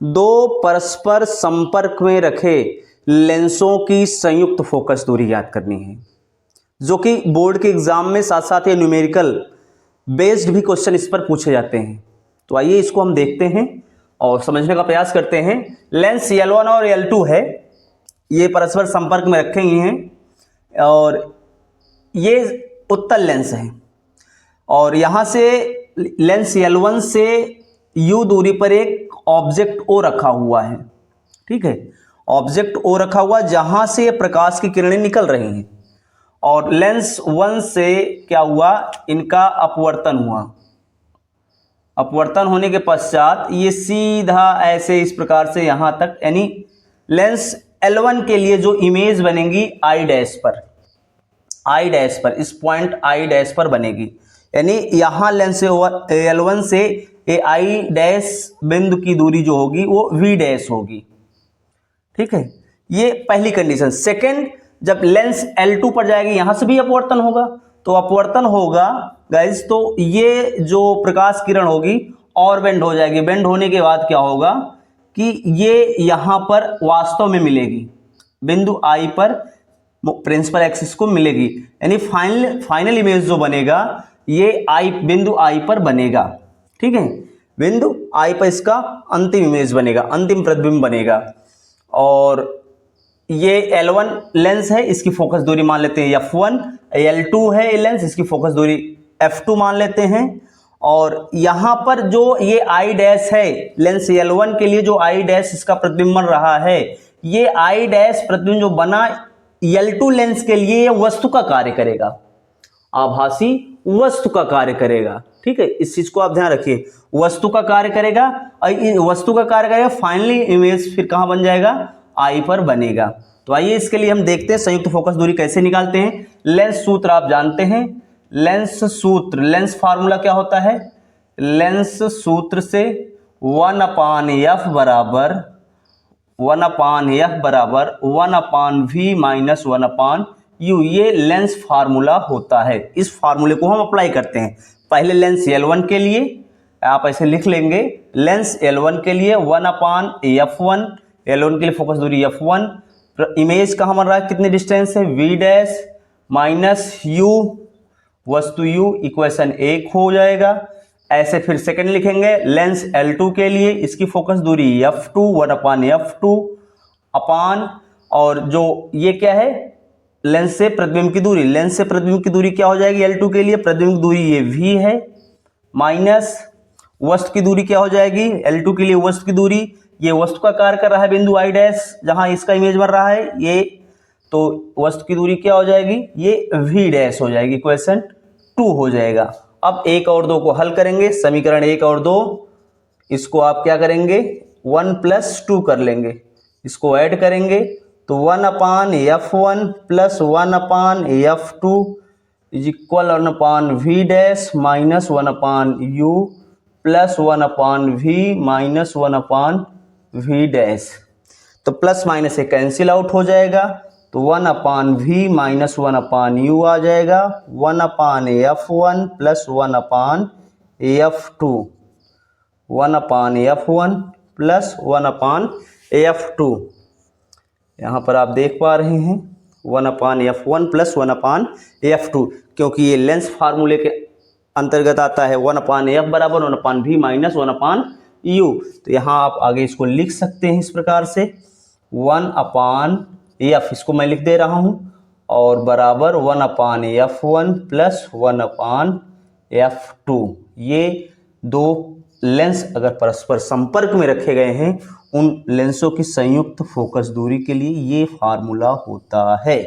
दो परस्पर संपर्क में रखे लेंसों की संयुक्त फोकस दूरी याद करनी है, जो कि बोर्ड के एग्जाम में साथ साथ ये न्यूमेरिकल बेस्ड भी क्वेश्चन इस पर पूछे जाते हैं। तो आइए इसको हम देखते हैं और समझने का प्रयास करते हैं। लेंस L1 और L2 है, ये परस्पर संपर्क में रखे हुए हैं और ये उत्तल लेंस है और यहाँ से लेंस L1 से U दूरी पर एक ऑब्जेक्ट O रखा हुआ है। ठीक है, ऑब्जेक्ट O रखा हुआ जहां से प्रकाश की किरणें निकल रही हैं और लेंस 1 से क्या हुआ, इनका अपवर्तन हुआ। अपवर्तन होने के पश्चात ये सीधा ऐसे इस प्रकार से यहां तक, यानी लेंस L1 के लिए जो इमेज बनेगी I डैश पर, इस पॉइंट I डैश पर बनेगी, यानी यहां लेंस L1 से I डैश बिंदु की दूरी जो होगी वो V डैश होगी। ठीक है, ये पहली कंडीशन। सेकंड, जब लेंस L2 पर जाएगी यहां से भी अपवर्तन होगा, तो अपवर्तन होगा गाइस, तो ये जो प्रकाश किरण होगी और बेंड हो जाएगी। बेंड होने के बाद क्या होगा कि ये यहां पर वास्तव में मिलेगी, बिंदु I पर प्रिंसिपल एक्सिस को मिलेगी, यानी फाइनल इमेज जो बनेगा ये बिंदु I पर बनेगा। ठीक है, बिंदु I पर इसका अंतिम इमेज बनेगा, अंतिम प्रतिबिंब बनेगा। और ये L1 लेंस है, इसकी फोकस दूरी मान लेते हैं F1, L2 है लेंस, इसकी फोकस दूरी F2 मान लेते हैं। और यहां पर जो ये I डैश है, लेंस L1 के लिए जो I डैश इसका प्रतिबिंब बन रहा है, ये I डैश प्रतिबिंब जो बना L2 लेंस के लिए ये वस्तु का कार्य करेगा, आभासी वस्तु का कार्य करेगा। ठीक है, इस चीज को आप ध्यान रखिए, वस्तु का कार्य करेगा और वस्तु का कार्य करेगा, फाइनली इमेज फिर कहां बन जाएगा, I पर बनेगा। तो आइए इसके लिए हम देखते हैं संयुक्त फोकस दूरी कैसे निकालते हैं। लेंस सूत्र आप जानते हैं, लेंस सूत्र, लेंस फार्मूला क्या होता है, लेंस सूत्र से 1/f बराबर 1/v माइनस 1/u, ये लेंस फार्मूला होता है। इस फार्मूले को हम अप्लाई करते हैं पहले लेंस L1 के लिए, आप ऐसे लिख लेंगे, लेंस L1 के लिए 1/f1, L1 के लिए फोकस दूरी F1, इमेज कहाँ बन रहा है, कितने डिस्टेंस है, V डैश माइनस U, वस्तु U, इक्वेशन 1 हो जाएगा। ऐसे फिर सेकंड लिखेंगे, लेंस L2 के लिए इसकी फोकस दूरी F2, 1/f2 अपान, और जो ये क्या है, लेंस से प्रतिबिंब की दूरी, लेंस से प्रतिबिंब की दूरी क्या हो जाएगी L2 के लिए, प्रतिबिंब की दूरी ये V है, माइनस वस्तु की दूरी क्या हो जाएगी L2 के लिए, वस्तु की दूरी, ये वस्तु का कार्य कर रहा है बिंदु I डैश जहां इसका इमेज बन रहा है ये, तो वस्तु की दूरी क्या हो जाएगी, ये V डैश हो जाएगी, इक्वेशन 2 हो जाएगा। अब 1 और 2 को हल करेंगे, समीकरण 1 और 2, इसको आप क्या करेंगे 1 + 2 कर लेंगे, इसको ऐड करेंगे तो 1/f1 + 1/f2 is equal 1/v dash minus 1/u plus 1/v minus 1/v dash. तो प्लस माइनस से कैंसिल आउट हो जाएगा, तो 1/v माइनस 1/u आ जाएगा, 1/f1 plus 1/f2, 1/f1 plus 1/f2, यहाँ पर आप देख पा रहे हैं 1/f1 प्लस 1/f2, क्योंकि ये लेंस फार्मूले के अंतर्गत आता है 1/f बराबर 1/v माइनस 1/u। तो यहाँ आप आगे इसको लिख सकते हैं इस प्रकार से 1/f, इसको मैं लिख दे रहा हूँ, और बराबर 1/f1 प्लस 1/f2। ये दो लेंस अगर परस्पर संपर्क में रखे गए हैं, उन लेंसों की संयुक्त फोकस दूरी के लिए ये फार्मूला होता है।